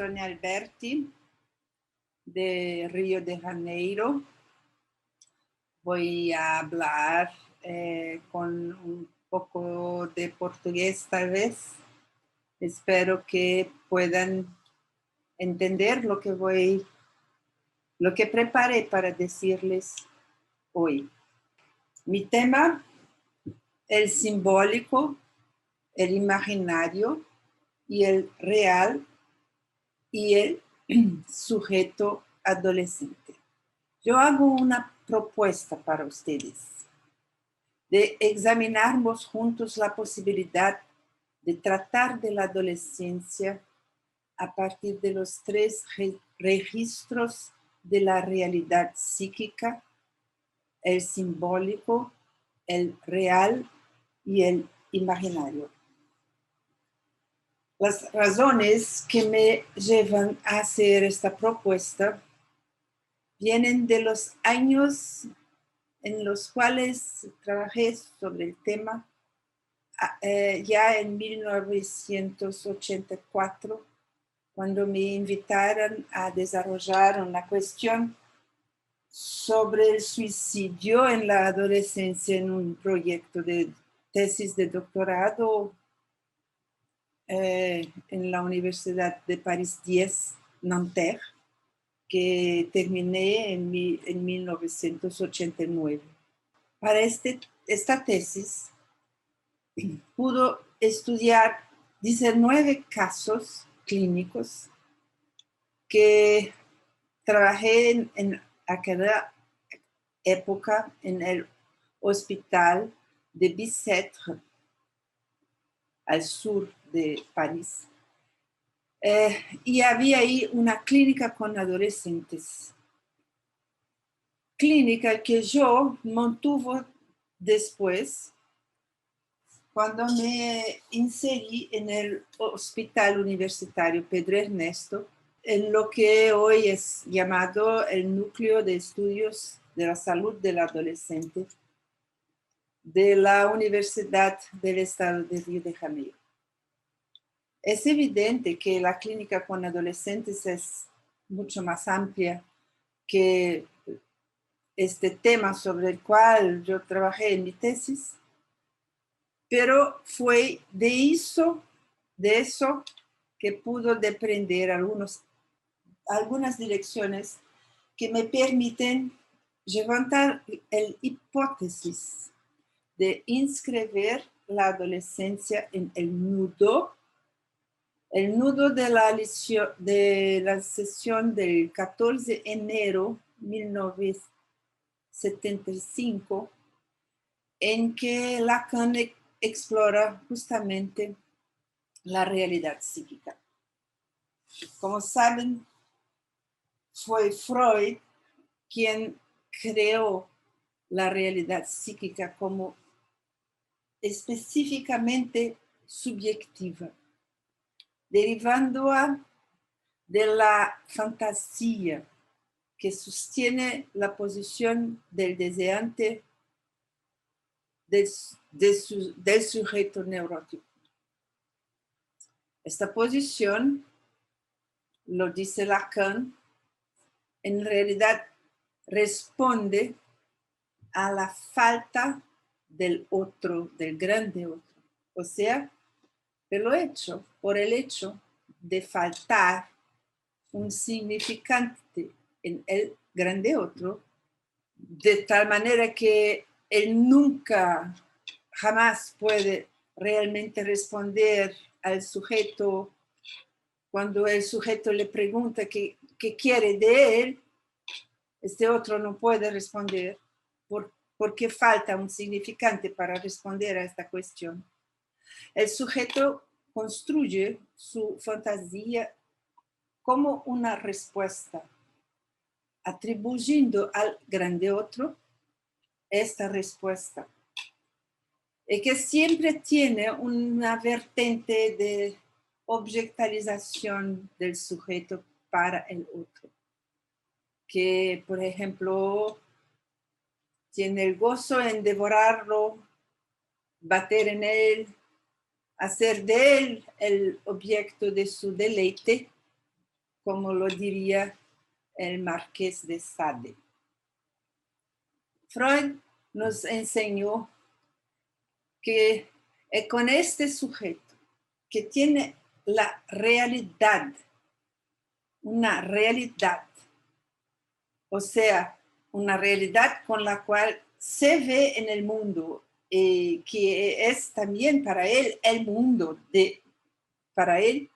Sonia Alberti de Río de Janeiro. Voy a hablar con un poco de portugués tal vez. Espero que puedan entender lo que preparé para decirles hoy. Mi tema, el simbólico, el imaginario y el real y el sujeto adolescente. Yo hago una propuesta para ustedes de examinarmos juntos la posibilidad de tratar de la adolescencia a partir de los tres registros de la realidad psíquica, el simbólico, el real y el imaginario. Las razones que me llevan a hacer esta propuesta vienen de los años en los cuales trabajé sobre el tema ya en 1984, cuando me invitaron a desarrollar una cuestión sobre el suicidio en la adolescencia en un proyecto de tesis de doctorado en la Universidad de París 10, Nanterre, que terminé en 1989. Para esta tesis pudo estudiar 19 casos clínicos que trabajé en aquella época en el hospital de Bicêtre, al sur de París. Y había ahí una clínica con adolescentes. Clínica que yo mantuve después cuando me inserí en el Hospital Universitario Pedro Ernesto, en lo que hoy es llamado el Núcleo de Estudios de la Salud del Adolescente de la Universidad del Estado de Río de Janeiro. Es evidente que la clínica con adolescentes es mucho más amplia que este tema sobre el cual yo trabajé en mi tesis, pero fue de eso que pudo desprender algunas direcciones que me permiten levantar la hipótesis de inscribir la adolescencia en el nudo de la sesión del 14 de enero de 1975, en que Lacan explora justamente la realidad psíquica. Como saben, fue Freud quien creó la realidad psíquica como específicamente subjetiva, derivándola de la fantasía que sostiene la posición del deseante del sujeto neurótico. Esta posición, lo dice Lacan, en realidad responde a la falta del otro, del grande otro. O sea, por el hecho de faltar un significante en el grande otro, de tal manera que él nunca, jamás puede realmente responder al sujeto cuando el sujeto le pregunta qué quiere de él. Este otro no puede responder porque falta un significante para responder a esta cuestión. El sujeto construye su fantasía como una respuesta, atribuyendo al grande otro esta respuesta, y que siempre tiene una vertiente de objetivización del sujeto para el otro, que, por ejemplo, tiene el gozo en devorarlo, bater en él, hacer de él el objeto de su deleite, como lo diría el Marqués de Sade. Freud nos enseñó que con este sujeto que tiene la realidad, una realidad, o sea, una realidad con la cual se ve en el mundo, que es también para él el mundo. Para él,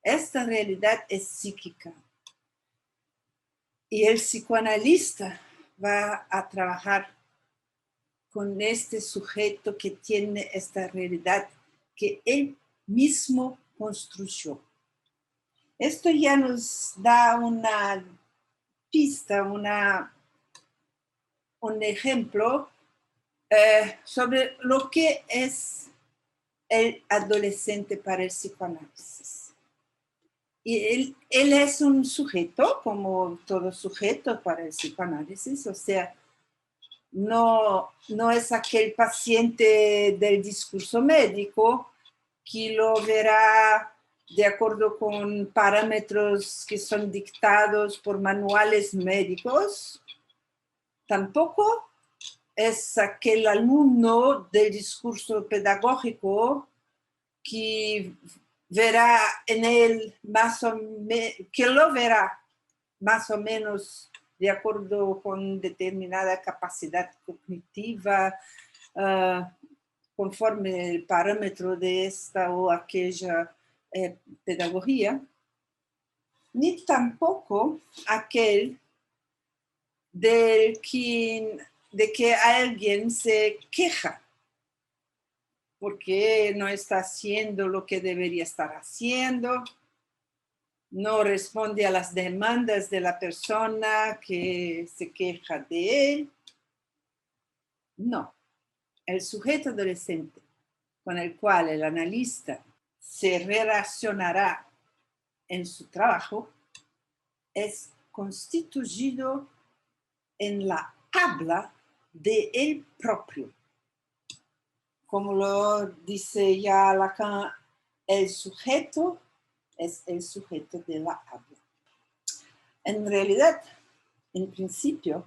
esta realidad es psíquica. Y el psicoanalista va a trabajar con este sujeto que tiene esta realidad que él mismo construyó. Esto ya nos da una pista, un ejemplo sobre lo que es el adolescente para el psicoanálisis. Y él es un sujeto, como todo sujeto para el psicoanálisis, o sea, no es aquel paciente del discurso médico que lo verá de acuerdo con parámetros que son dictados por manuales médicos. Tampoco es aquel alumno del discurso pedagógico que verá en él que lo verá más o menos de acuerdo con determinada capacidad cognitiva, conforme el parámetro de esta o aquella pedagogía, ni tampoco aquel de que alguien se queja porque no está haciendo lo que debería estar haciendo, no responde a las demandas de la persona que se queja de él. No, el sujeto adolescente con el cual el analista se relacionará en su trabajo es constituido en la habla de él propio. Como lo dice ya Lacan, el sujeto es el sujeto de la habla. En realidad, en principio,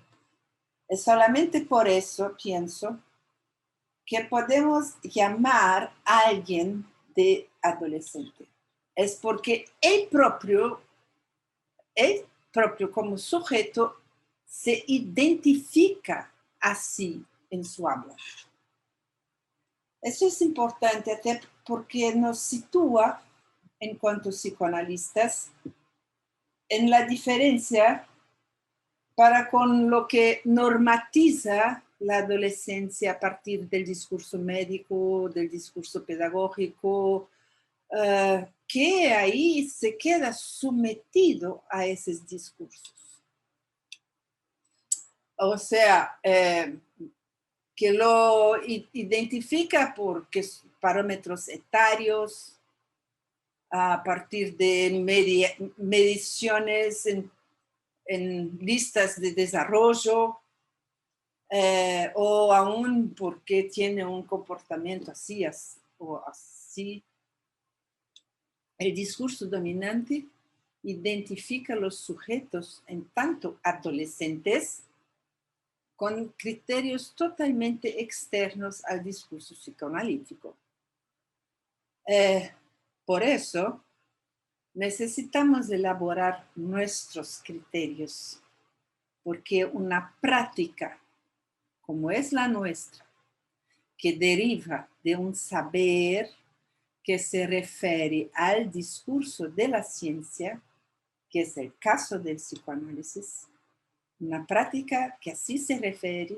es solamente por eso, pienso, que podemos llamar a alguien de adolescente. Es porque él propio como sujeto se identifica así en su habla. Eso es importante porque nos sitúa, en cuanto psicoanalistas, en la diferencia para con lo que normatiza la adolescencia a partir del discurso médico, del discurso pedagógico, que ahí se queda sometido a esos discursos. O sea, que lo identifica por parámetros etarios, a partir de mediciones en listas de desarrollo, o aún porque tiene un comportamiento así o así. El discurso dominante identifica a los sujetos en tanto adolescentes con criterios totalmente externos al discurso psicoanalítico. Por eso, necesitamos elaborar nuestros criterios, porque una práctica como es la nuestra, que deriva de un saber que se refiere al discurso de la ciencia, que es el caso del psicoanálisis, una práctica que así se refiere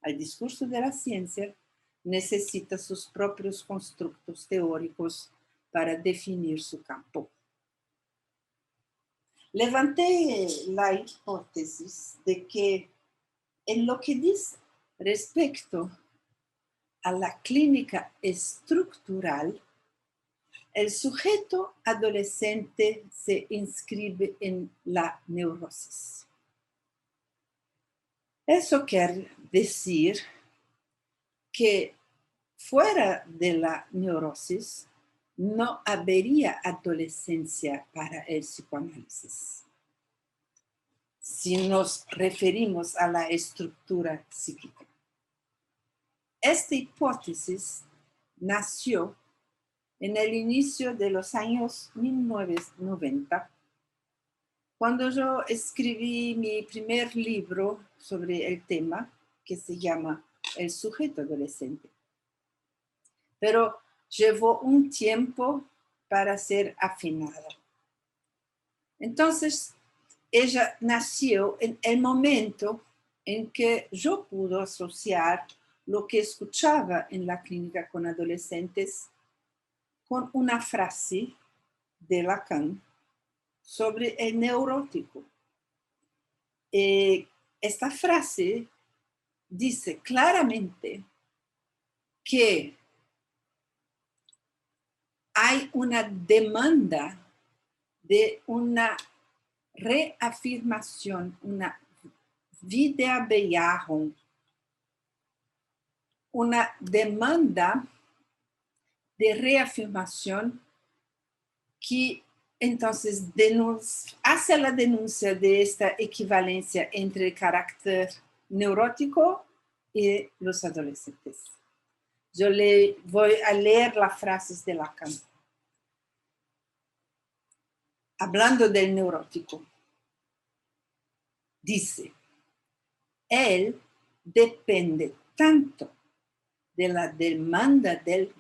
al discurso de la ciencia, necesita sus propios constructos teóricos para definir su campo. Levanté la hipótesis de que en lo que dice respecto a la clínica estructural, el sujeto adolescente se inscribe en la neurosis. Eso quiere decir que fuera de la neurosis no habría adolescencia para el psicoanálisis. Si nos referimos a la estructura psíquica. Esta hipótesis nació en el inicio de los años 1990, cuando yo escribí mi primer libro sobre el tema, que se llama El sujeto adolescente. Pero llevó un tiempo para ser afinada. Entonces, ella nació en el momento en que yo pude asociar lo que escuchaba en la clínica con adolescentes con una frase de Lacan sobre el neurótico. Esta frase dice claramente que hay una demanda de una reafirmación, una Wiederbejahung, una demanda de reafirmación que entonces hace la denuncia de esta equivalencia entre el carácter neurótico y los adolescentes. Yo voy a leer las frases de Lacan. Hablando del neurótico, dice, él depende tanto de la demanda del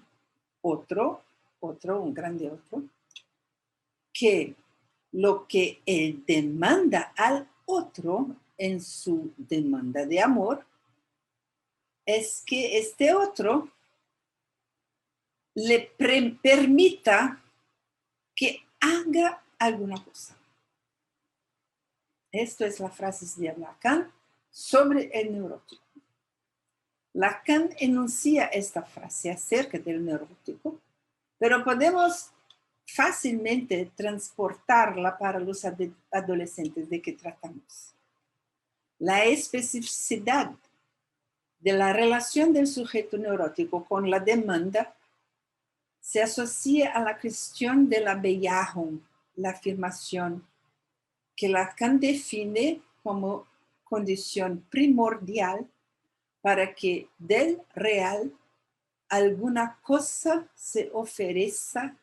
otro, un grande otro, que lo que él demanda al otro en su demanda de amor es que este otro le permita que haga alguna cosa. Esto es la frase de Lacan sobre el neurótico. Lacan enuncia esta frase acerca del neurótico, pero podemos fácilmente transportarla para los adolescentes de que tratamos. La especificidad de la relación del sujeto neurótico con la demanda se asocia a la cuestión de la Bejahung, la afirmación, que Lacan define como condición primordial para que del real alguna cosa se ofrezca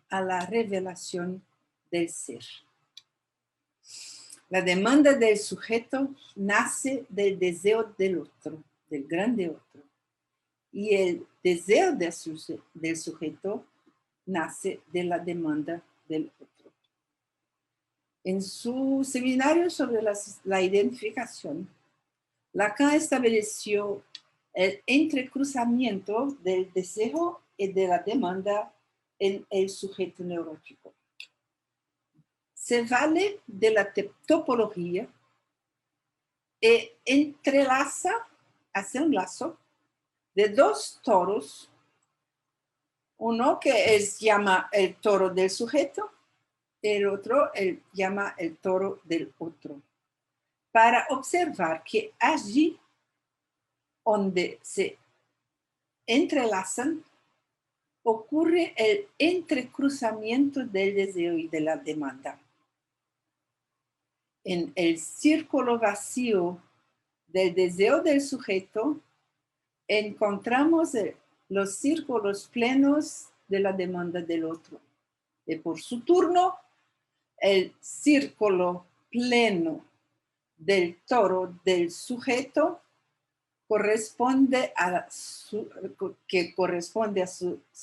a la revelación del ser. La demanda del sujeto nace del deseo del otro, del grande otro. Y el deseo del sujeto nace de la demanda del otro. En su seminario sobre la identificación, Lacan estableció el entrecruzamiento del deseo y de la demanda en el sujeto neurótico. Se vale de la topología e entrelaza, hace un lazo de dos toros, uno que llama el toro del sujeto, el otro llama el toro del otro, para observar que allí donde se entrelazan ocurre el entrecruzamiento del deseo y de la demanda. En el círculo vacío del deseo del sujeto encontramos los círculos plenos de la demanda del otro. Y por su turno, el círculo pleno del toro del sujeto corresponde a sus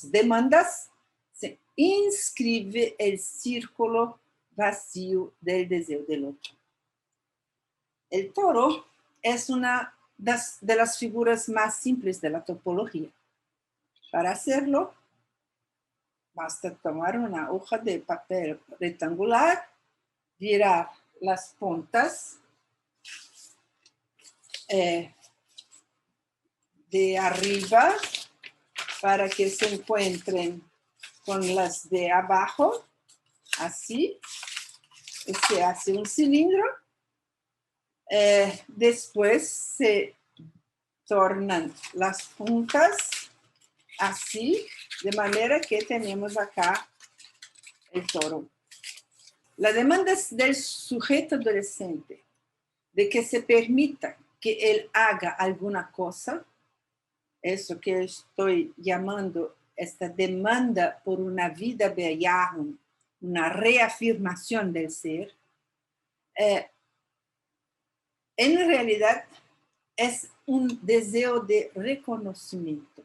demandas, se inscribe el círculo vacío del deseo del otro. El toro es una de las figuras más simples de la topología. Para hacerlo, basta tomar una hoja de papel rectangular, virar las puntas de arriba para que se encuentren con las de abajo, así, se hace un cilindro. Después se tornan las puntas así De manera que tenemos acá el toro. La demanda del sujeto adolescente de que se permita que él haga alguna cosa, eso que estoy llamando esta demanda por una vida bellahum, una reafirmación del ser, en realidad es un deseo de reconocimiento.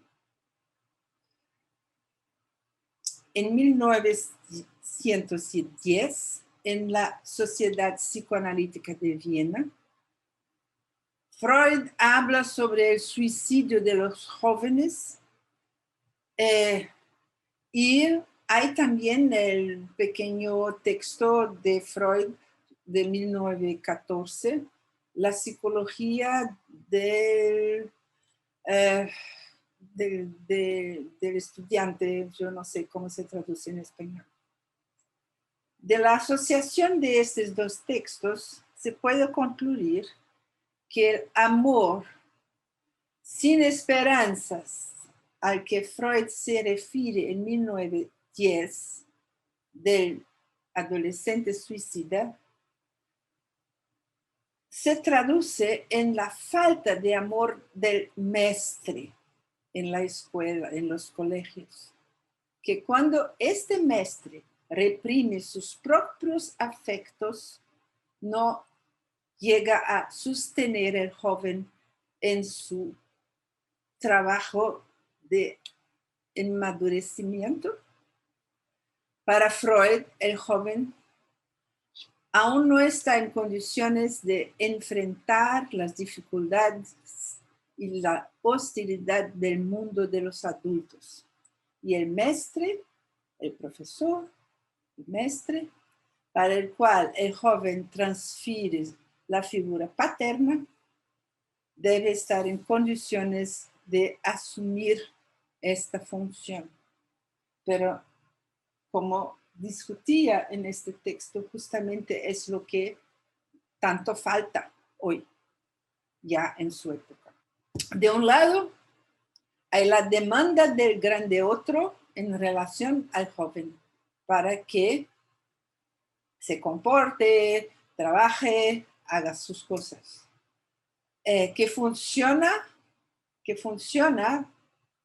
En 1910, en la Sociedad Psicoanalítica de Viena, Freud habla sobre el suicidio de los jóvenes y hay también el pequeño texto de Freud de 1914, La psicología del estudiante, yo no sé cómo se traduce en español. De la asociación de estos dos textos se puede concluir que el amor sin esperanzas al que Freud se refiere en 1910 del adolescente suicida se traduce en la falta de amor del maestre en la escuela, en los colegios, que cuando este maestre reprime sus propios afectos, no llega a sostener al joven en su trabajo de enmadurecimiento. Para Freud, el joven aún no está en condiciones de enfrentar las dificultades y la hostilidad del mundo de los adultos. Y el maestre, el profesor, el maestre, para el cual el joven transfiere la figura paterna, debe estar en condiciones de asumir esta función. Pero como discutía en este texto, justamente es lo que tanto falta hoy, ya en su época. De un lado, hay la demanda del grande otro en relación al joven para que se comporte, trabaje, haga sus cosas. Que funciona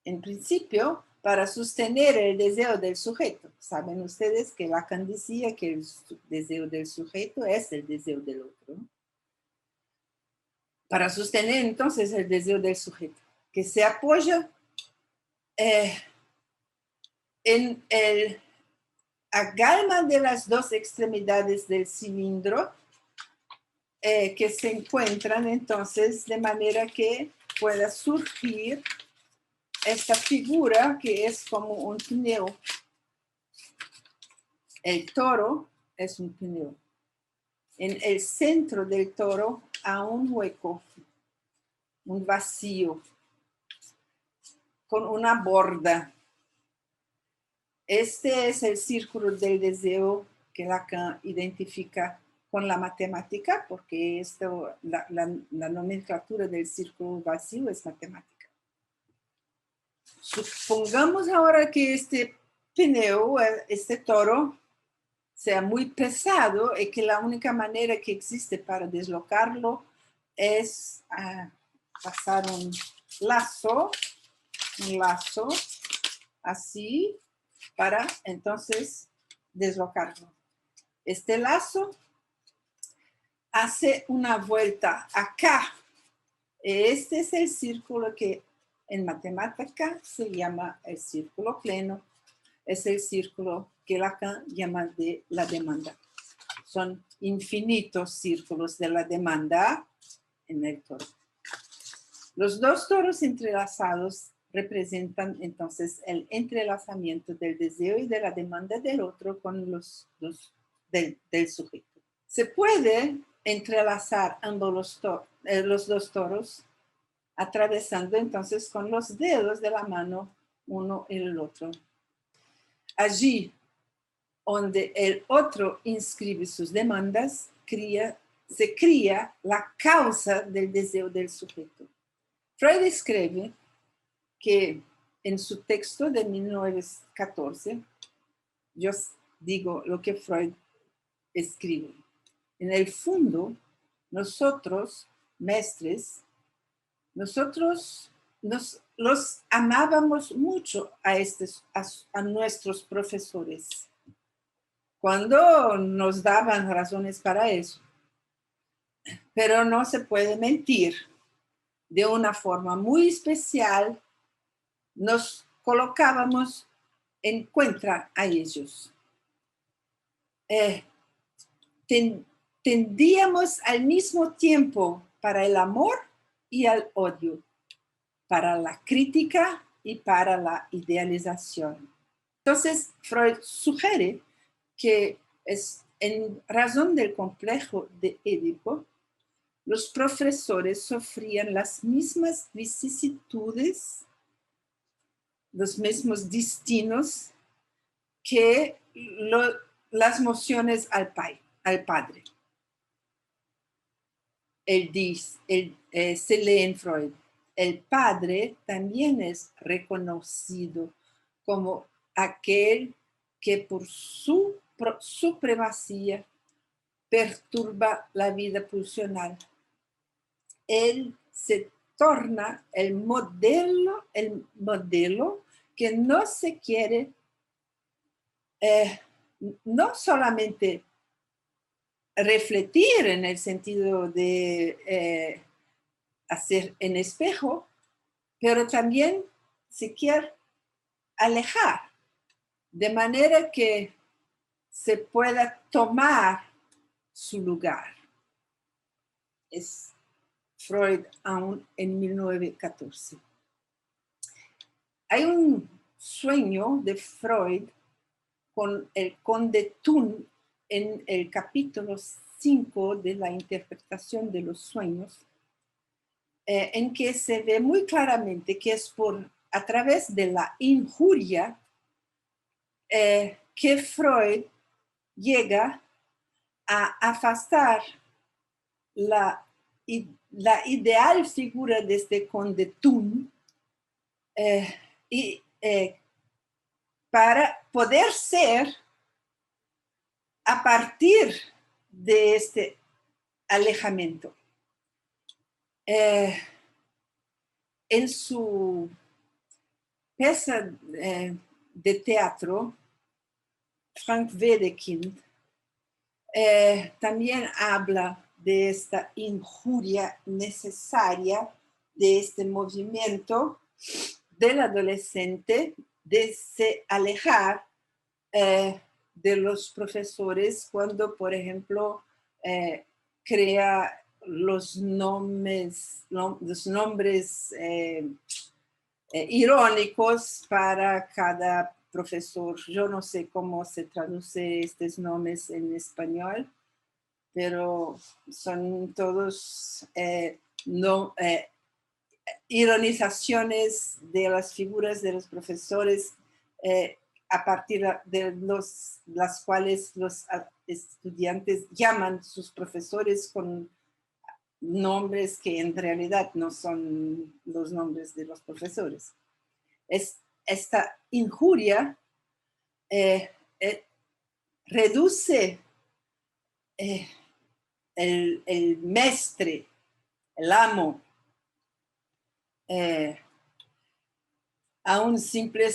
en principio para sostener el deseo del sujeto. Saben ustedes que Lacan decía que el deseo del sujeto es el deseo del otro. Para sostener entonces el deseo del sujeto, que se apoya en el agalma de las dos extremidades del cilindro, que se encuentran entonces de manera que pueda surgir esta figura que es como un pneu. El toro es un pneu. En el centro del toro hay un hueco, un vacío, con una borda. Este es el círculo del deseo que Lacan identifica con la matemática, porque la nomenclatura del círculo vacío es matemática. Supongamos ahora que este pneu, este toro, sea muy pesado y que la única manera que existe para deslocarlo es pasar un lazo así para entonces deslocarlo. Este lazo hace una vuelta acá. Este es el círculo que en matemática se llama el círculo pleno. Es el círculo que Lacan llama de la demanda. Son infinitos círculos de la demanda en el toro. Los dos toros entrelazados representan entonces el entrelazamiento del deseo y de la demanda del otro con los dos del sujeto. Se puede entrelazar ambos los dos toros atravesando entonces con los dedos de la mano uno y el otro. Allí donde el otro inscribe sus demandas, se cría la causa del deseo del sujeto. Freud escribe que en su texto de 1914, yo digo lo que Freud escribe. En el fondo, nosotros, maestres, nosotros los amábamos mucho a nuestros profesores, cuando nos daban razones para eso. Pero no se puede mentir. De una forma muy especial, nos colocábamos en contra a ellos. Tendíamos al mismo tiempo para el amor y el odio, para la crítica y para la idealización. Entonces, Freud sugiere que en razón del complejo de Édipo, los profesores sufrían las mismas vicisitudes, los mismos destinos que las mociones al padre. Se lee en Freud, el padre también es reconocido como aquel que por su supremacía perturba la vida pulsional. Él se torna el modelo que no se quiere no solamente refletir en el sentido de hacer en espejo, pero también se quiere alejar, de manera que se pueda tomar su lugar. Es Freud aún en 1914. Hay un sueño de Freud con el conde Thun en el capítulo 5 de la interpretación de los sueños, en que se ve muy claramente que es a través de la injuria que Freud llega a afastar la ideal figura de este conde Thun para poder ser a partir de este alejamiento. En su pieza de teatro, Frank Wedekind también habla de esta injuria necesaria, de este movimiento del adolescente de se alejar de los profesores cuando, por ejemplo, crea los nombres irónicos para cada profesor. Yo no sé cómo se traduce estos nombres en español, pero son todos ironizaciones de las figuras de los profesores a partir de las cuales los estudiantes llaman sus profesores con nombres que en realidad no son los nombres de los profesores. Esta injuria reduce el mestre, el amo, a un simple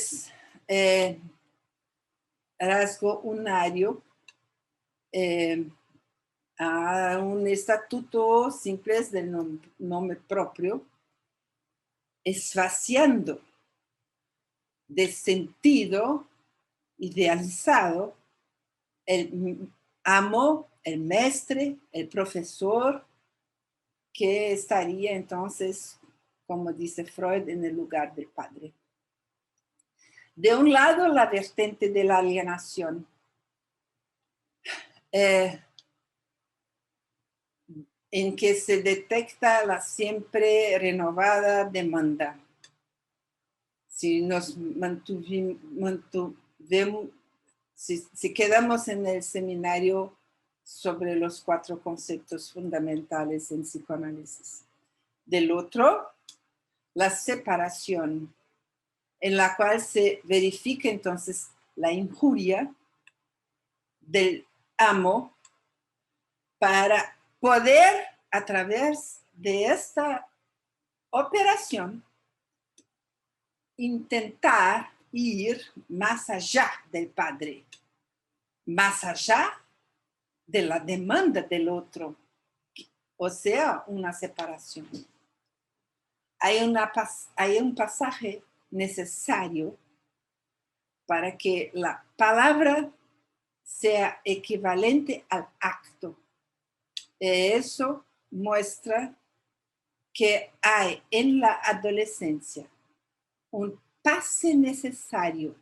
rasgo unario, a un estatuto simple del nombre propio, esvaciando de sentido idealizado el amo, el mestre, el profesor, que estaría entonces, como dice Freud, en el lugar del padre. De un lado, la vertiente de la alienación. En que se detecta la siempre renovada demanda. Si nos si quedamos en el seminario sobre los 4 conceptos fundamentales en psicoanálisis. Del otro, la separación, en la cual se verifica entonces la injuria del amo para poder, a través de esta operación, intentar ir más allá del padre, más allá de la demanda del otro, o sea, una separación. Hay un pasaje necesario para que la palabra sea equivalente al acto. Eso muestra que hay en la adolescencia un pase necesario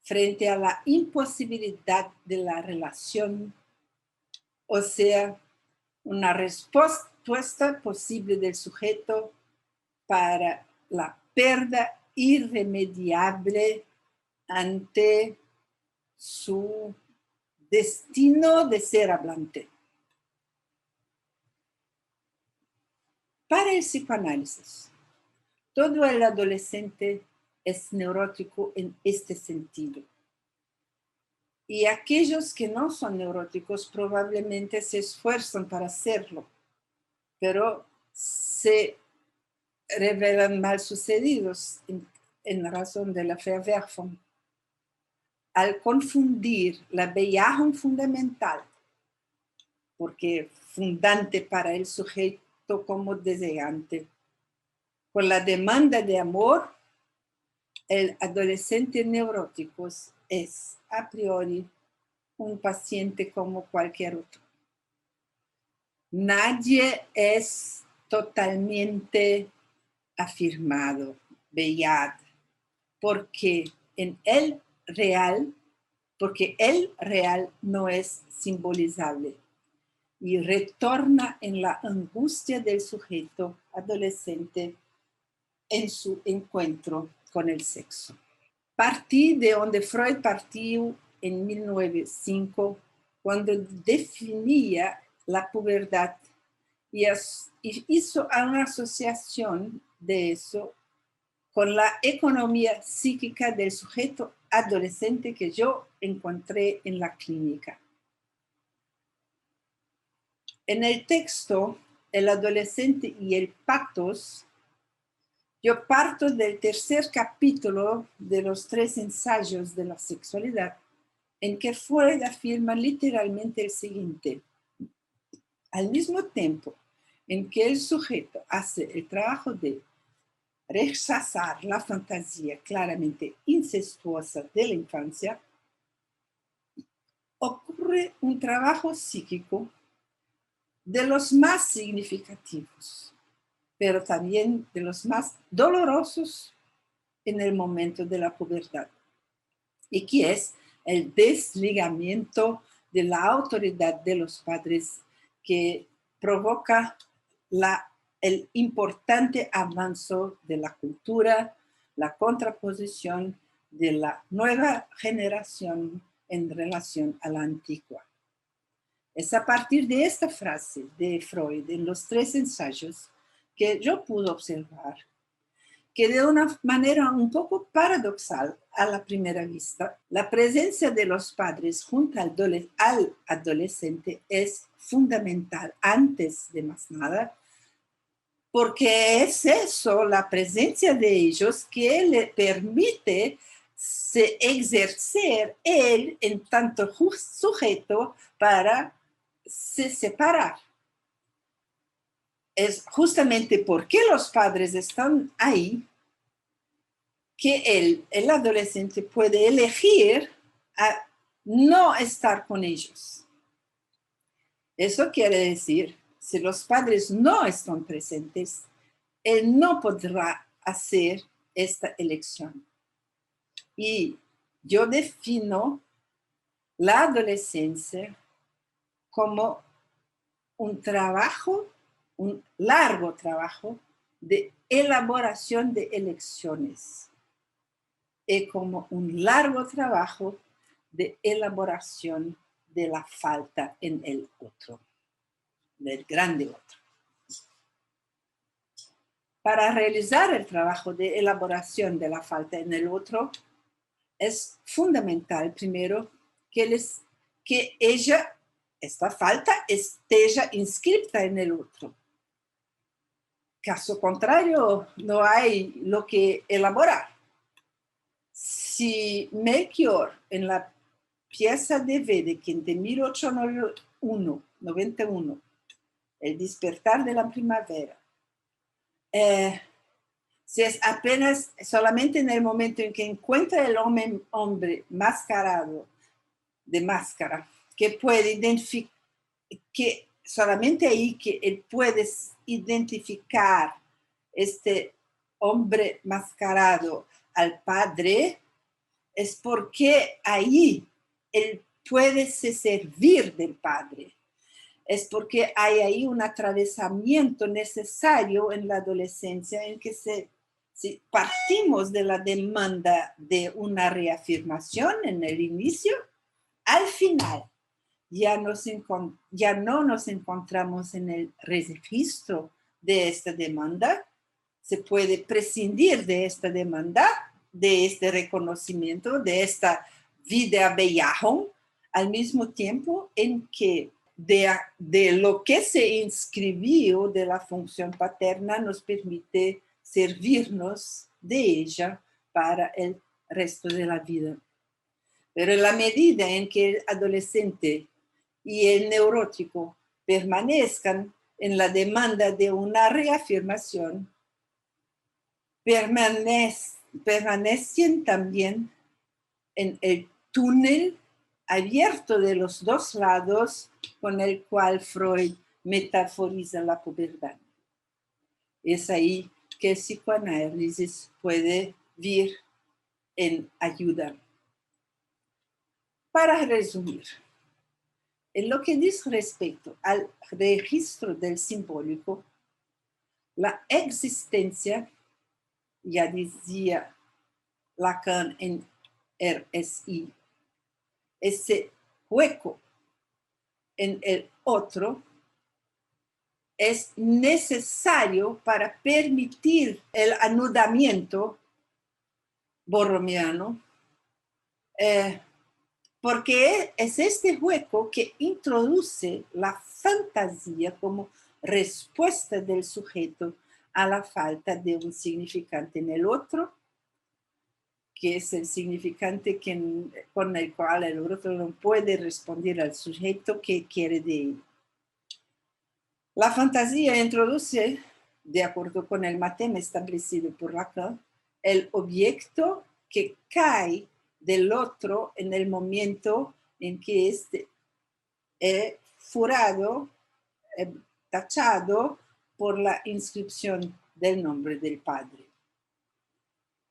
frente a la imposibilidad de la relación, o sea, una respuesta posible del sujeto para la pérdida irremediable ante su destino de ser hablante. Para el psicoanálisis, todo el adolescente es neurótico en este sentido. Y aquellos que no son neuróticos probablemente se esfuerzan para hacerlo, pero se revelan mal sucedidos en razón de la Verwerfung, al confundir la Bejahung fundamental, porque fundante para el sujeto como deseante, con la demanda de amor. El adolescente neurótico es a priori un paciente como cualquier otro. Nadie es totalmente afirmado, beyad, porque el real no es simbolizable y retorna en la angustia del sujeto adolescente en su encuentro con el sexo. Partí de donde Freud partió en 1905, cuando definía la pubertad y hizo una asociación de eso con la economía psíquica del sujeto adolescente que yo encontré en la clínica. En el texto, El adolescente y el pathos, yo parto del tercer capítulo de los 3 ensayos de la sexualidad, en que Freud afirma literalmente el siguiente: al mismo tiempo en que el sujeto hace el trabajo de rechazar la fantasía claramente incestuosa de la infancia, ocurre un trabajo psíquico de los más significativos, pero también de los más dolorosos en el momento de la pubertad, y que es el desligamiento de la autoridad de los padres, que provoca el importante avance de la cultura, la contraposición de la nueva generación en relación a la antigua. Es a partir de esta frase de Freud en los 3 ensayos que yo pude observar que de una manera un poco paradoxal a la primera vista, la presencia de los padres junto al adolescente es fundamental antes de más nada, porque es eso, la presencia de ellos, que le permite ejercer él en tanto sujeto para se separar. Es justamente porque los padres están ahí que el adolescente puede elegir a no estar con ellos. Eso quiere decir, si los padres no están presentes, él no podrá hacer esta elección. Y yo defino la adolescencia como un trabajo, un largo trabajo de elaboración de elecciones, y como un largo trabajo de elaboración de la falta en el otro, del grande otro. para realizar el trabajo de elaboración de la falta en el otro, es fundamental, primero, que esta falta, esté inscrita en el otro. Caso contrario, no hay lo que elaborar. Si Melchior, en la pieza de Wedekind de 1891, El despertar de la primavera, si es apenas solamente en el momento en que encuentra el hombre mascarado de máscara, que puede identificar, que solamente ahí que él puede identificar este hombre mascarado al Padre, es porque ahí él puede se servir del Padre. Es porque hay ahí un atravesamiento necesario en la adolescencia en que si partimos de la demanda de una reafirmación en el inicio, al final ya no nos encontramos en el registro de esta demanda. Se puede prescindir de esta demanda, de este reconocimiento, de esta Wiederbejahung, al mismo tiempo en que de lo que se inscribió de la función paterna nos permite servirnos de ella para el resto de la vida. Pero en la medida en que el adolescente y el neurótico permanezcan en la demanda de una reafirmación, permanecen también en el túnel abierto de los dos lados con el cual Freud metaforiza la pubertad. Es ahí que el psicoanálisis puede vir en ayuda. Para resumir, en lo que dice respecto al registro del simbólico, la existencia, ya decía Lacan en RSI, ese hueco en el otro es necesario para permitir el anudamiento borromiano, porque es este hueco que introduce la fantasía como respuesta del sujeto a la falta de un significante en el otro, que es el significante con el cual el otro no puede responder al sujeto que quiere de él. La fantasía introduce, de acuerdo con el matema establecido por Lacan, el objeto que cae del otro en el momento en que este es furado, tachado por la inscripción del nombre del Padre.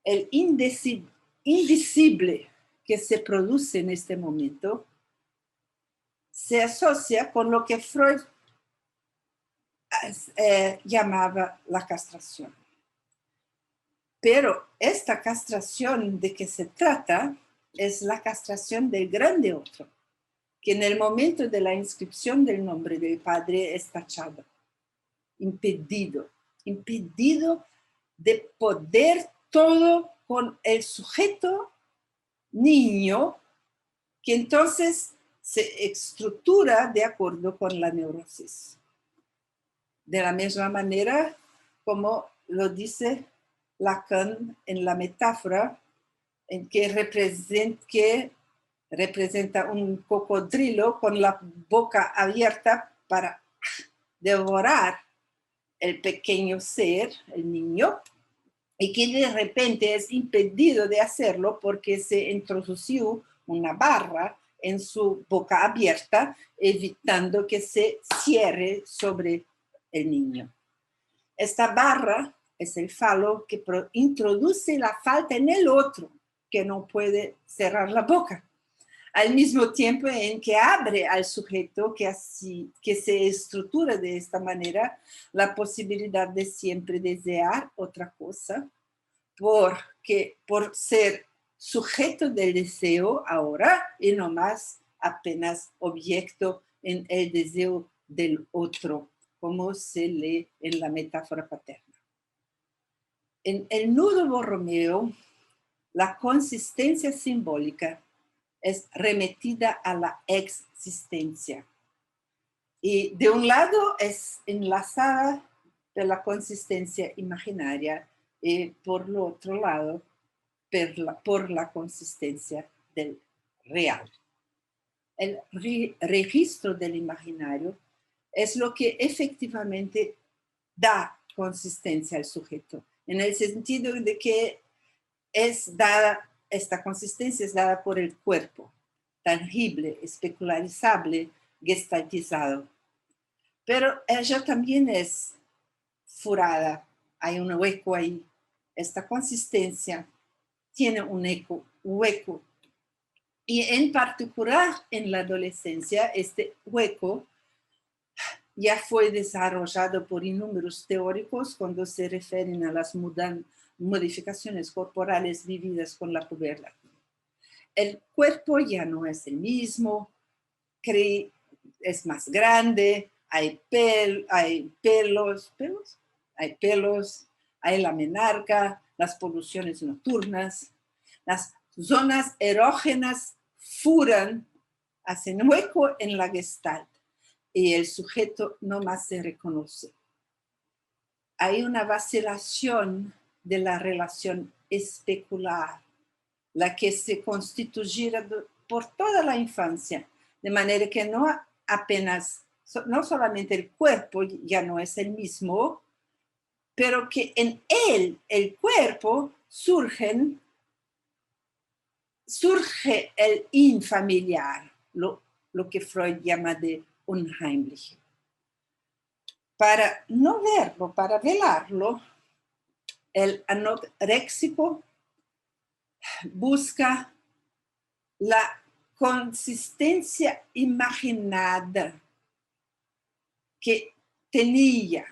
El indecible que se produce en este momento se asocia con lo que Freud llamaba la castración. Pero esta castración de que se trata es la castración del grande otro, que en el momento de la inscripción del nombre del Padre es tachado, impedido de poder todo con el sujeto niño, que entonces se estructura de acuerdo con la neurosis. De la misma manera como lo dice Lacan en la metáfora, en que representa un cocodrilo con la boca abierta para devorar el pequeño ser, el niño, y que de repente es impedido de hacerlo porque se introdució una barra en su boca abierta, evitando que se cierre sobre el niño. Esta barra es el falo que introduce la falta en el otro, que no puede cerrar la boca, al mismo tiempo en que abre al sujeto que se estructura de esta manera la posibilidad de siempre desear otra cosa, porque por ser sujeto del deseo ahora y no más apenas objeto en el deseo del otro, como se lee en la metáfora paterna. En el nudo borromeo, la consistencia simbólica es remetida a la existencia. Y de un lado es enlazada de la consistencia imaginaria y por el otro lado por la consistencia del real. El registro del imaginario es lo que efectivamente da consistencia al sujeto, en el sentido de que esta consistencia es dada por el cuerpo, tangible, especularizable, gestaltizado. Pero ella también es furada, hay un hueco ahí. Esta consistencia tiene un hueco. Y en particular en la adolescencia, este hueco ya fue desarrollado por innumerables teóricos cuando se refieren a las modificaciones corporales vividas con la pubertad. El cuerpo ya no es el mismo, es más grande, hay pelos, hay la menarca, las poluciones nocturnas, las zonas erógenas furan, hacen hueco en la gestalt y el sujeto no más se reconoce. Hay una vacilación de la relación especular, la que se constituirá por toda la infancia, de manera que no solamente el cuerpo ya no es el mismo, pero que en él, el cuerpo, surge el infamiliar, lo que Freud llama de unheimlich. Para no verlo, para velarlo, el anoréxico busca la consistencia imaginada que tenía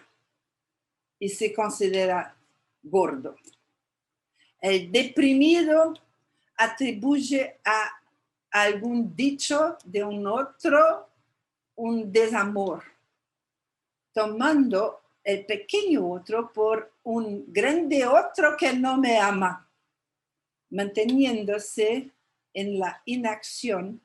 y se considera gordo. El deprimido atribuye a algún dicho de un otro un desamor, tomando el pequeño otro por un grande otro que no me ama, manteniéndose en la inacción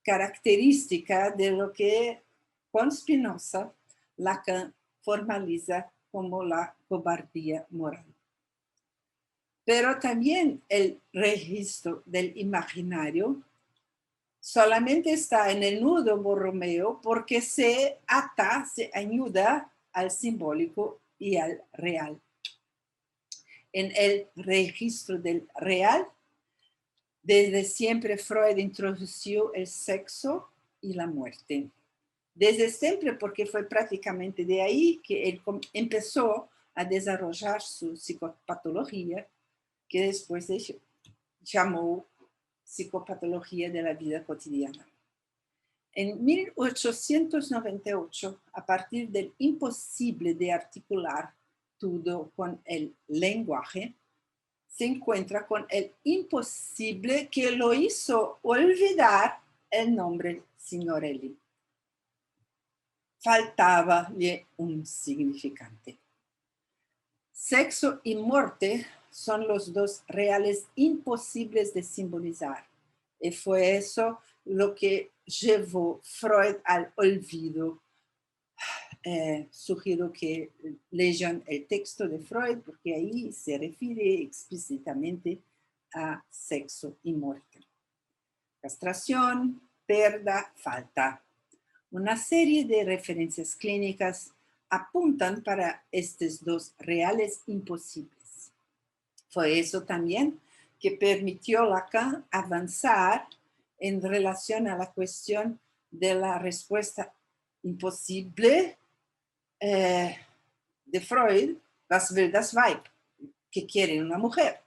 característica de lo que con Spinoza Lacan formaliza como la cobardía moral. Pero también el registro del imaginario solamente está en el nudo borromeo porque se añuda al simbólico y al real. En el registro del real, desde siempre Freud introdujo el sexo y la muerte. Desde siempre, porque fue prácticamente de ahí que él empezó a desarrollar su psicopatología, que después llamó psicopatología de la vida cotidiana. En 1898, a partir del imposible de articular todo con el lenguaje, se encuentra con el imposible que lo hizo olvidar el nombre Signorelli. Faltaba un significante. Sexo y muerte son los dos reales imposibles de simbolizar. Y fue eso lo que llevó Freud al olvido. Sugiero que lean el texto de Freud porque ahí se refiere explícitamente a sexo y muerte. Castración, pérdida, falta. Una serie de referencias clínicas apuntan para estos dos reales imposibles. Fue eso también que permitió a Lacan avanzar en relación a la cuestión de la respuesta imposible de Freud, was will das Weib, que quiere una mujer.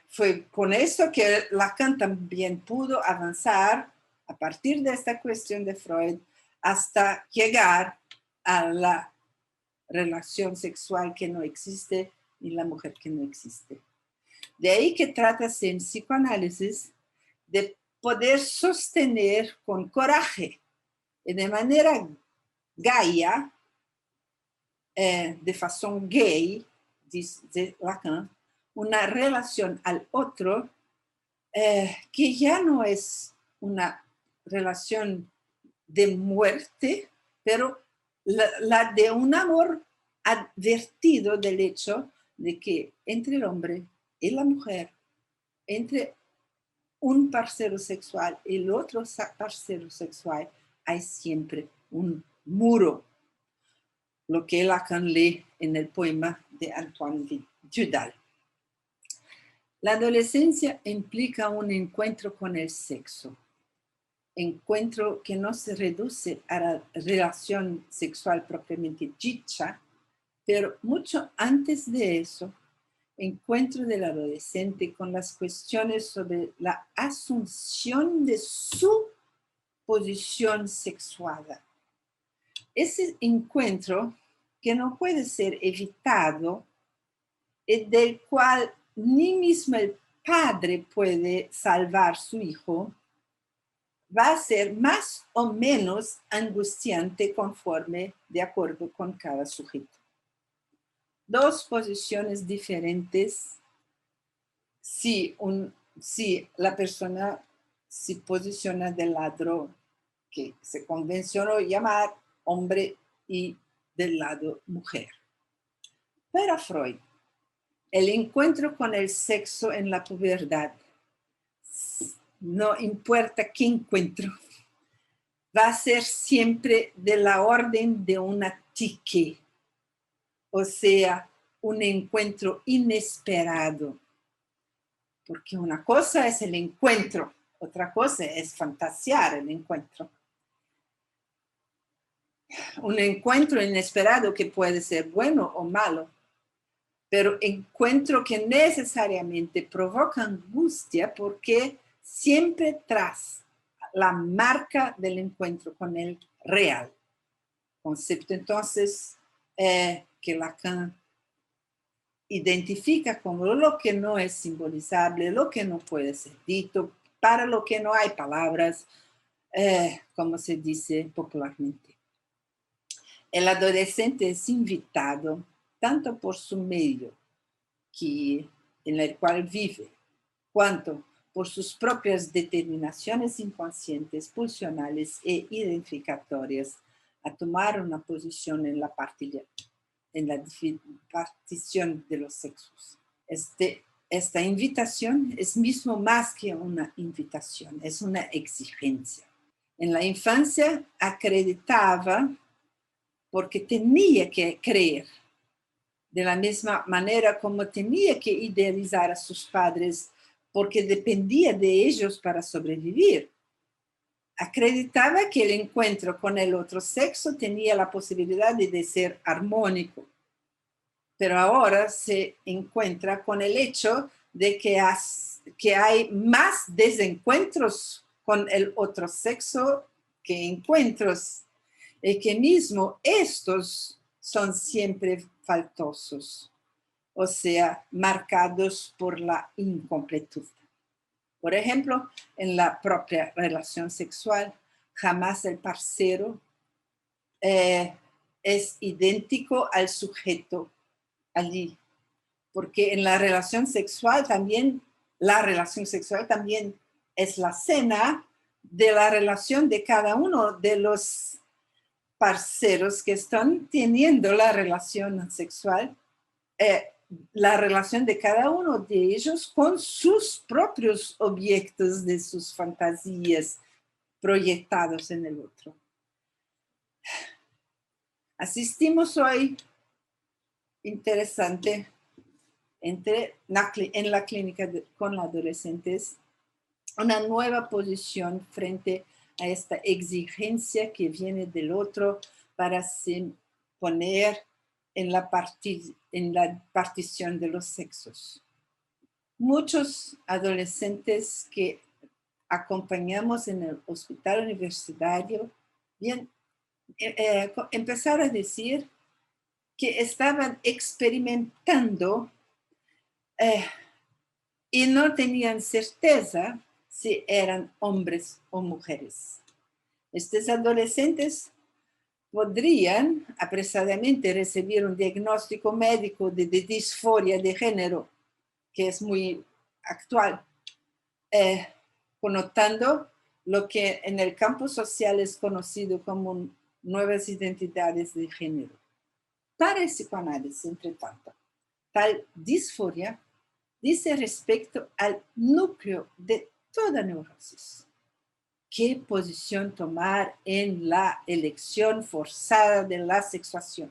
Fue con esto que Lacan también pudo avanzar a partir de esta cuestión de Freud hasta llegar a la relación sexual que no existe y la mujer que no existe. De ahí que trátase en psicoanálisis de poder sostener con coraje y de manera gaya de façon gay, dice Lacan, una relación al otro que ya no es una relación de muerte, pero la de un amor advertido del hecho de que entre el hombre y la mujer, entre un parcero sexual y el otro parcero sexual, hay siempre un muro, lo que Lacan lee en el poema de Antoine Vidal. La adolescencia implica un encuentro con el sexo, encuentro que no se reduce a la relación sexual propiamente dicha, pero mucho antes de eso, encuentro del adolescente con las cuestiones sobre la asunción de su posición sexual. Ese encuentro que no puede ser evitado y del cual ni mismo el padre puede salvar a su hijo, va a ser más o menos angustiante conforme de acuerdo con cada sujeto. Dos posiciones diferentes si la persona se posiciona del lado que se convencionó llamar hombre y del lado mujer. Para Freud, el encuentro con el sexo en la pubertad, no importa qué encuentro, va a ser siempre de la orden de una psique, o sea, un encuentro inesperado. Porque una cosa es el encuentro, otra cosa es fantasear el encuentro. Un encuentro inesperado que puede ser bueno o malo, pero encuentro que necesariamente provoca angustia porque siempre tras la marca del encuentro con el real. Concepto entonces que Lacan identifica como lo que no es simbolizable, lo que no puede ser dicho, para lo que no hay palabras, como se dice popularmente. El adolescente es invitado tanto por su medio en el cual vive, cuanto por sus propias determinaciones inconscientes, pulsionales e identificatorias, a tomar una posición en la partición de los sexos. Esta invitación es mismo más que una invitación, es una exigencia. En la infancia acreditaba porque tenía que creer, de la misma manera como tenía que idealizar a sus padres porque dependía de ellos para sobrevivir. Acreditaba que el encuentro con el otro sexo tenía la posibilidad de ser armónico, pero ahora se encuentra con el hecho de que hay más desencuentros con el otro sexo que encuentros, y que mismo estos son siempre faltosos, o sea, marcados por la incompletud. Por ejemplo, en la propia relación sexual, jamás el parcero es idéntico al sujeto allí, porque en la relación sexual también es la cena de la relación de cada uno de los parceros que están teniendo la relación sexual, la relación de cada uno de ellos con sus propios objetos de sus fantasías proyectados en el otro. Asistimos hoy, interesante, en la clínica con adolescentes, una nueva posición frente a esta exigencia que viene del otro para poner en la partición de los sexos. Muchos adolescentes que acompañamos en el hospital universitario empezaron a decir que estaban experimentando y no tenían certeza si eran hombres o mujeres. Estos adolescentes podrían apresadamente recibir un diagnóstico médico de disforia de género, que es muy actual, connotando lo que en el campo social es conocido como nuevas identidades de género. Para el psicoanálisis, entre tanto, tal disforia dice respecto al núcleo de toda neurosis. ¿Qué posición tomar en la elección forzada de la sexuación?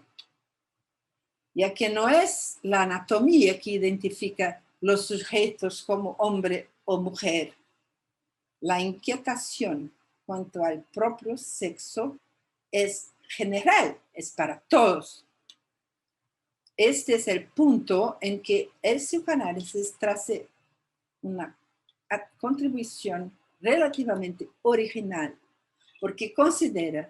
Ya que no es la anatomía que identifica los sujetos como hombre o mujer. La inquietación cuanto al propio sexo es general, es para todos. Este es el punto en que el psicoanálisis trae una contribución relativamente original, porque considera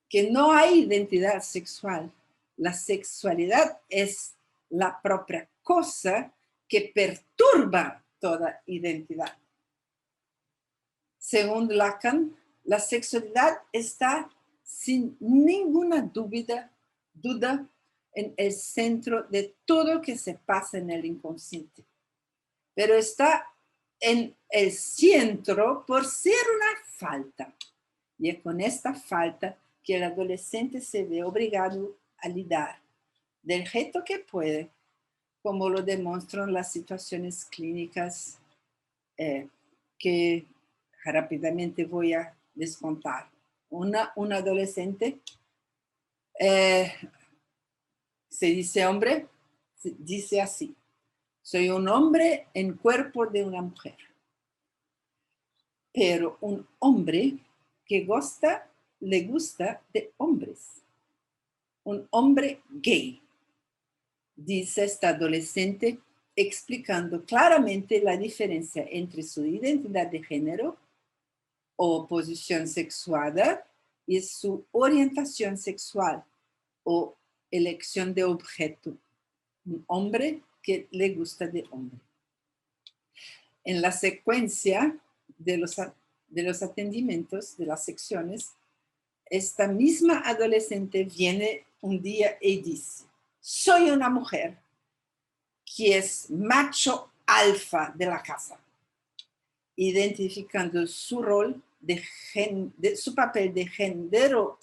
que no hay identidad sexual. La sexualidad es la propia cosa que perturba toda identidad. Según Lacan, la sexualidad está sin ninguna duda en el centro de todo lo que se pasa en el inconsciente, pero está en el centro por ser una falta. Y es con esta falta que el adolescente se ve obligado a lidiar del jeito que puede, como lo demuestran las situaciones clínicas que rápidamente voy a descontar. Un adolescente se dice hombre, dice así: soy un hombre en cuerpo de una mujer. Pero un hombre que le gusta de hombres. Un hombre gay, dice esta adolescente, explicando claramente la diferencia entre su identidad de género o posición sexuada y su orientación sexual o elección de objeto. Un hombre que le gusta de hombre. En la secuencia de los atendimientos, de las secciones, esta misma adolescente viene un día y dice: soy una mujer que es macho alfa de la casa, identificando su rol de su papel de género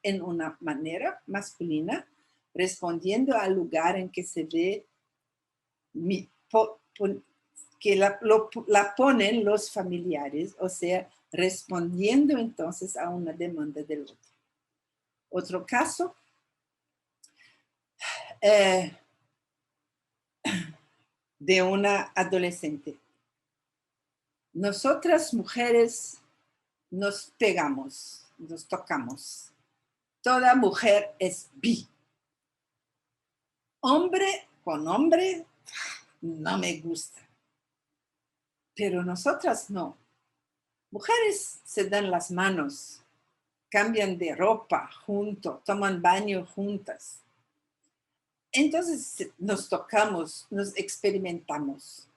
en una manera masculina, respondiendo al lugar en que se ve que la ponen los familiares, o sea, respondiendo entonces a una demanda del otro. Otro caso, de una adolescente. Nosotras mujeres nos pegamos, nos tocamos. Toda mujer es bi. Hombre con hombre no me gusta. Pero nosotras no. Mujeres se dan las manos, cambian de ropa juntos, toman baño juntas. Entonces nos tocamos, nos experimentamos.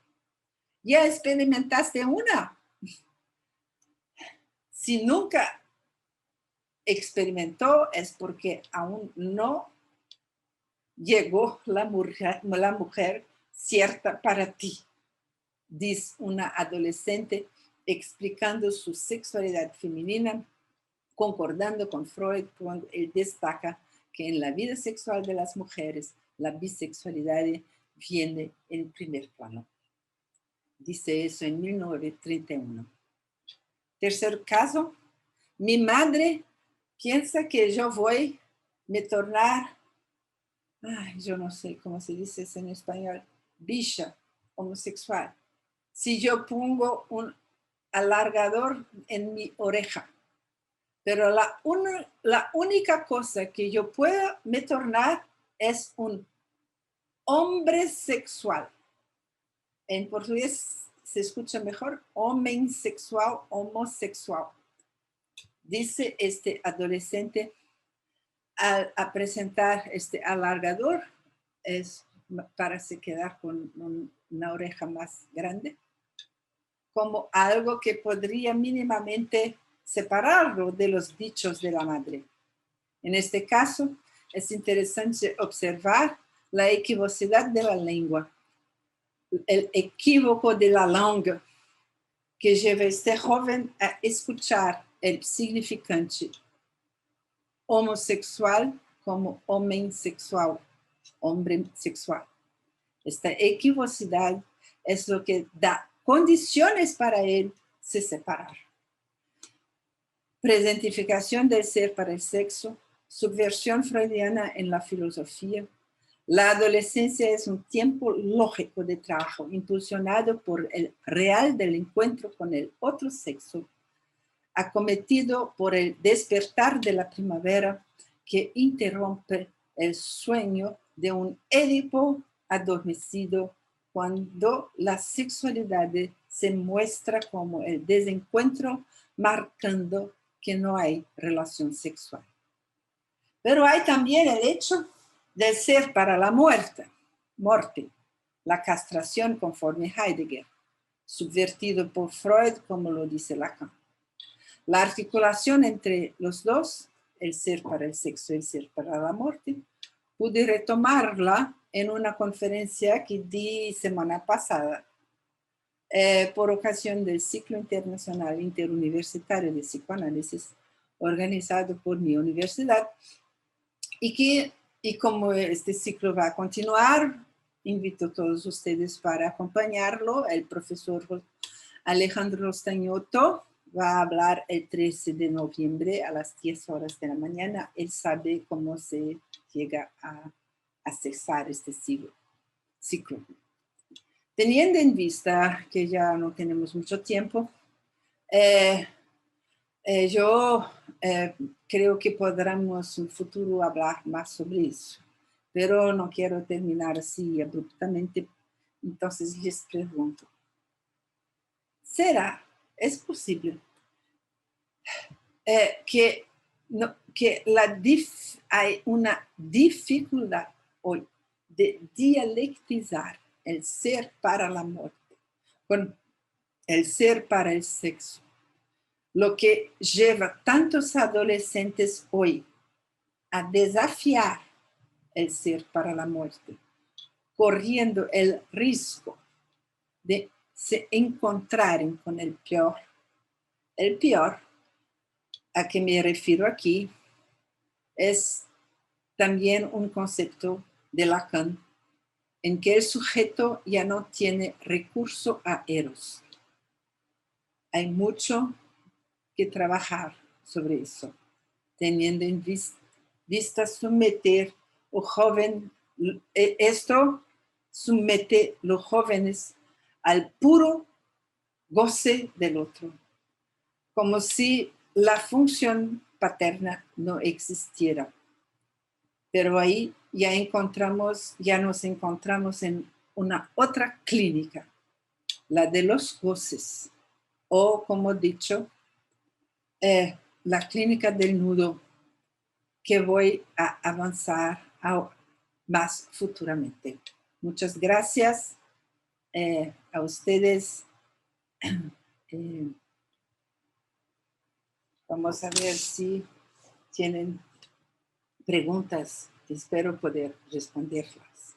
¿Ya experimentaste una? Si nunca experimentó es porque aún no llegó la mujer cierta para ti, dice una adolescente explicando su sexualidad femenina, concordando con Freud cuando él destaca que en la vida sexual de las mujeres la bisexualidad viene en primer plano. Dice eso en 1931. Tercer caso, mi madre piensa que yo voy a me tornar, yo no sé cómo se dice eso en español, bicha, homosexual, si yo pongo un alargador en mi oreja. Pero la única cosa que yo puedo me tornar es un hombre sexual. En portugués se escucha mejor, homensexual, homosexual. Dice este adolescente a presentar este alargador, es para se quedar con una oreja más grande, como algo que podría mínimamente separarlo de los dichos de la madre. En este caso, es interesante observar la equivocidad de la lengua, el equívoco de la langue que lleva a este joven a escuchar el significante homosexual como homem sexual, hombre sexual. Esta equivocidad es lo que da condiciones para él se separar. Presentificación del ser para el sexo, subversión freudiana en la filosofía. La adolescencia es un tiempo lógico de trabajo, impulsionado por el real del encuentro con el otro sexo, acometido por el despertar de la primavera que interrumpe el sueño de un Édipo adormecido cuando la sexualidad se muestra como el desencuentro marcando que no hay relación sexual. Pero hay también el hecho del ser para la muerte, la castración conforme Heidegger, subvertido por Freud como lo dice Lacan. La articulación entre los dos, el ser para el sexo y el ser para la muerte, pude retomarla en una conferencia que di semana pasada por ocasión del ciclo internacional interuniversitario de psicoanálisis organizado por mi universidad y como este ciclo va a continuar, invito a todos ustedes para acompañarlo. El profesor Alejandro Stañotto va a hablar el 13 de noviembre a las 10 horas de la mañana. Él sabe cómo se llega a accesar este ciclo. Teniendo en vista que ya no tenemos mucho tiempo, yo creo que podremos en el futuro hablar más sobre eso, pero no quiero terminar así abruptamente. Entonces les pregunto, ¿es posible que hay una dificultad hoy de dialectizar el ser para la muerte con el ser para el sexo? Lo que lleva tantos adolescentes hoy a desafiar el ser para la muerte, corriendo el riesgo de se encontraren con el peor. El peor a que me refiero aquí es también un concepto de Lacan en que el sujeto ya no tiene recurso a eros. Hay mucho que trabajar sobre eso, teniendo en vista someter o joven, esto somete a los jóvenes al puro goce del otro, como si la función paterna no existiera. Pero ahí ya nos encontramos en una otra clínica, la de los goces, o como dicho, la clínica del nudo, que voy a avanzar más futuramente. Muchas gracias a ustedes. Vamos a ver si tienen preguntas. Espero poder responderlas.